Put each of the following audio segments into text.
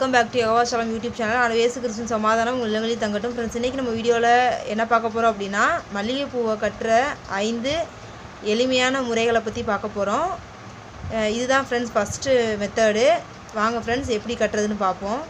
Welcome back to Yogachalam YouTube channel. நான் இயேசு கிறிஸ்துவின் சமாதானம் உங்கள் இல்லங்களில் தங்கட்டும். ஃப்ரெண்ட்ஸ், இன்றைக்கி நம்ம வீடியோவில் என்ன பார்க்க போகிறோம் அப்படின்னா, மல்லிகைப்பூவை கட்டுற 5 எளிமையான முறைகளை பற்றி பார்க்க போகிறோம். இதுதான் ஃப்ரெண்ட்ஸ் ஃபஸ்ட்டு மெத்தடு. வாங்க ஃப்ரெண்ட்ஸ் எப்படி கட்டுறதுன்னு பார்ப்போம்.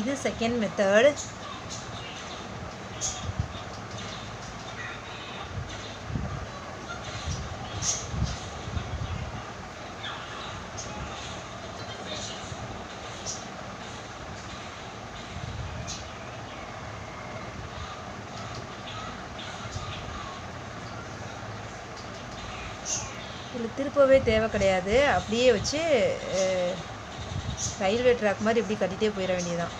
இது செகண்ட் மெத்தட். இதில் திருப்பவே தேவை கிடையாது. அப்படியே வச்சு ரயில்வே ட்ராக் மாதிரி இப்படி கட்டிகிட்டே போயிட வேண்டியதுதான்.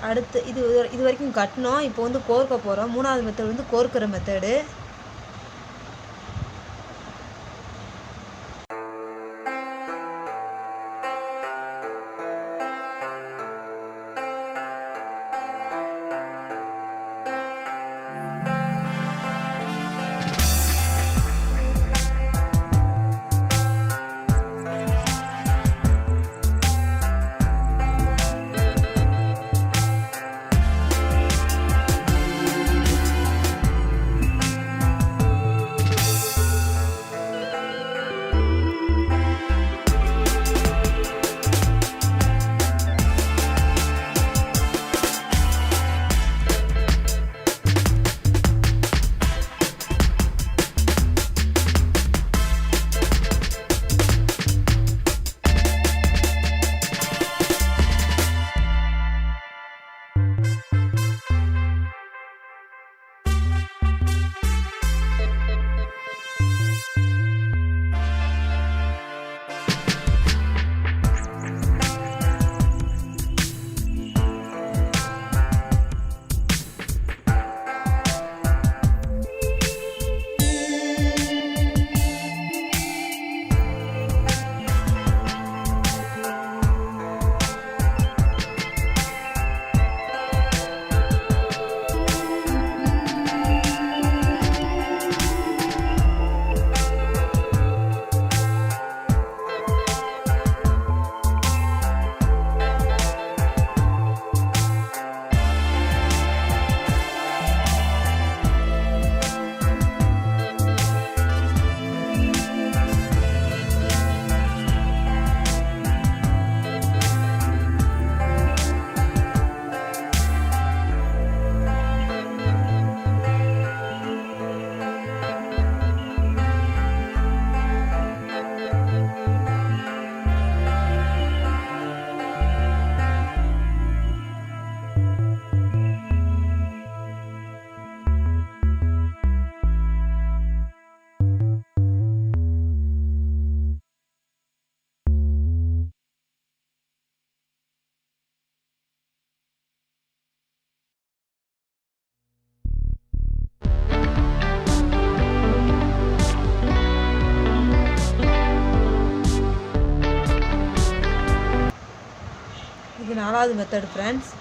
அடுத்து இது வரைக்கும் கட்டினோம். இப்போ வந்து கோர்க்க போகிறோம். 3வது மெத்தட் வந்து கோர்க்கிற மெத்தடு. 4வது மெத்தட் ஃப்ரெண்ட்ஸ்.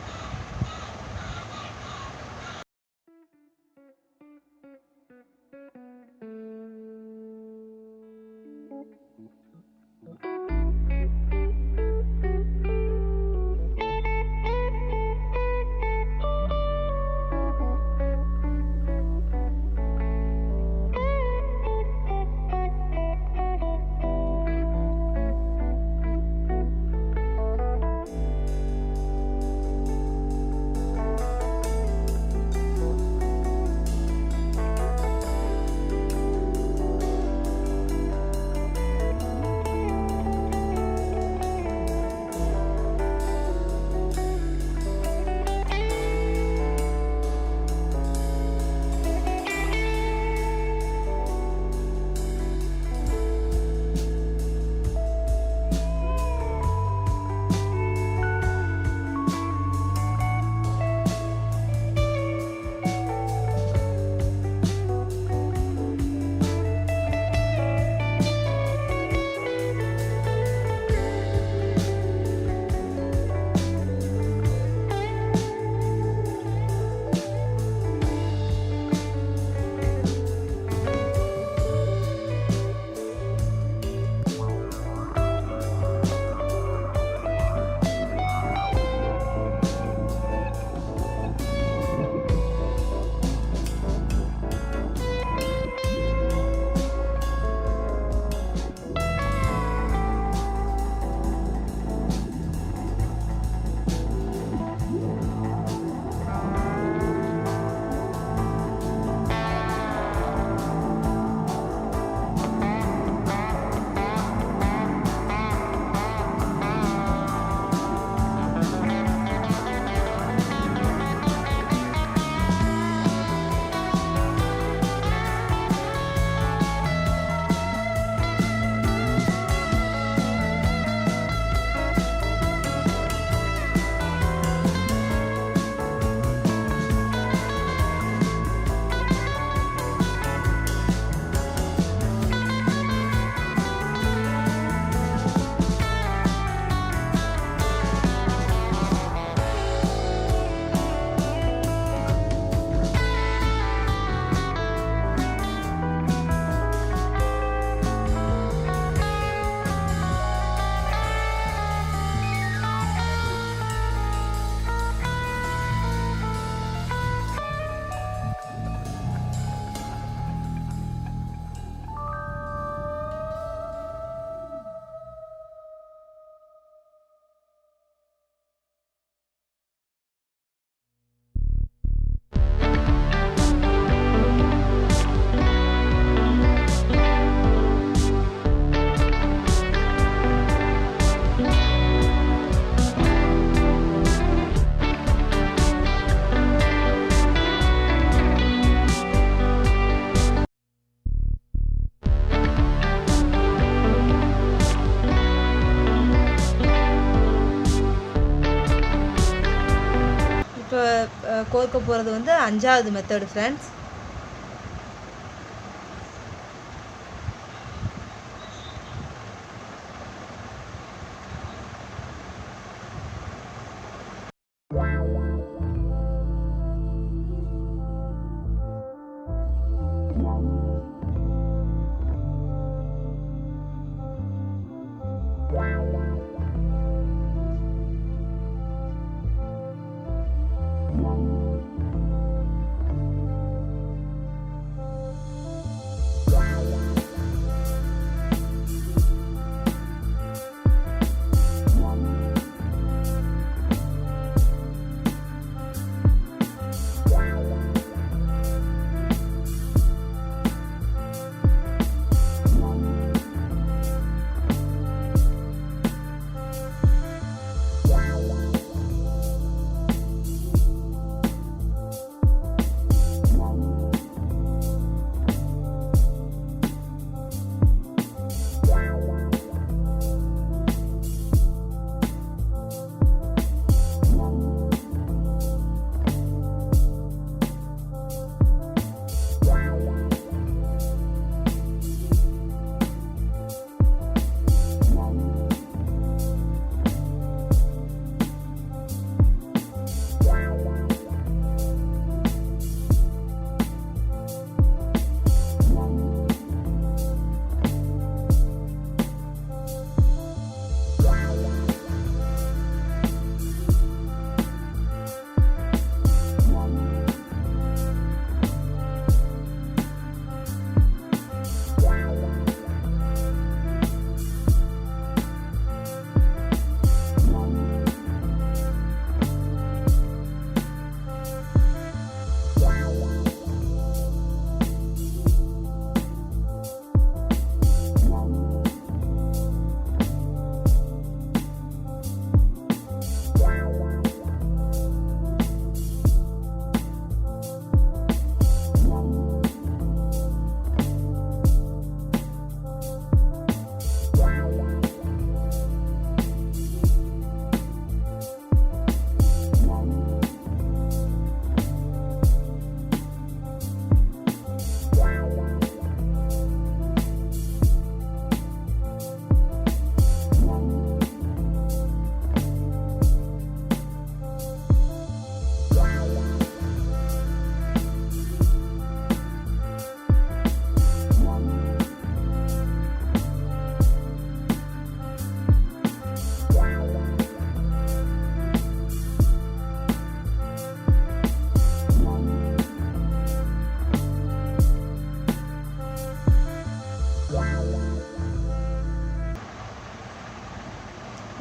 கோர்க்க போகிறது வந்து 5வது மெத்தடு ஃப்ரெண்ட்ஸ்.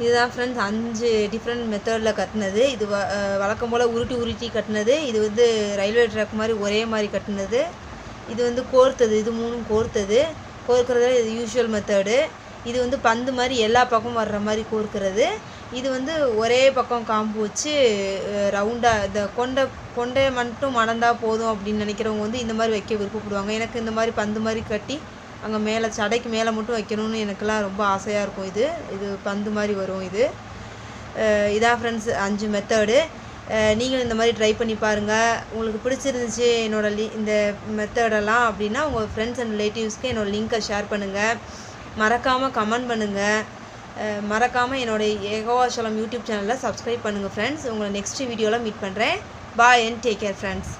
இதுதான் ஃப்ரெண்ட்ஸ் 5 டிஃப்ரெண்ட் மெத்தடில் கட்டினது. இது வழக்கம் போல் உருட்டி கட்டினது. இது வந்து ரயில்வே ட்ராக் மாதிரி ஒரே மாதிரி கட்டினது. இது வந்து கோர்த்தது. இது 3ம் கோர்த்தது. கோர்க்கிறதுல இது யூஷுவல் மெத்தடு. இது வந்து பந்து மாதிரி எல்லா பக்கமும் வர்ற மாதிரி கோர்க்கிறது. இது வந்து ஒரே பக்கம் காம்பு வச்சு ரவுண்டாக இந்த கொண்டை மட்டும் மணந்தால் போதும் அப்படின்னு நினைக்கிறவங்க வந்து இந்த மாதிரி வைக்க விருப்பப்படுவாங்க. எனக்கு இந்த மாதிரி பந்து மாதிரி கட்டி அங்கே மேலே சடைக்கு மேலே மட்டும் வைக்கணும்னு எனக்கெல்லாம் ரொம்ப ஆசையாக இருக்கும். இது பந்து மாதிரி வரும். இதான் ஃப்ரெண்ட்ஸ் 5 மெத்தடு. நீங்களும் இந்த மாதிரி ட்ரை பண்ணி பாருங்கள். உங்களுக்கு பிடிச்சிருந்துச்சு இந்த மெத்தடெல்லாம் அப்படின்னா உங்கள் ஃப்ரெண்ட்ஸ் அண்ட் ரிலேட்டிவ்ஸ்க்கு என்னோடய லிங்க்கை ஷேர் பண்ணுங்கள். மறக்காமல் கமெண்ட் பண்ணுங்கள். மறக்காமல் என்னோடய யெகோவா ஷாலோம் யூடியூப் சேனலில் சப்ஸ்கிரைப் பண்ணுங்கள் ஃப்ரெண்ட்ஸ். உங்களை நெக்ஸ்ட் வீடியோவில் மீட் பண்ணுறேன். பாய் அண்ட் டேக் கேர் ஃப்ரெண்ட்ஸ்.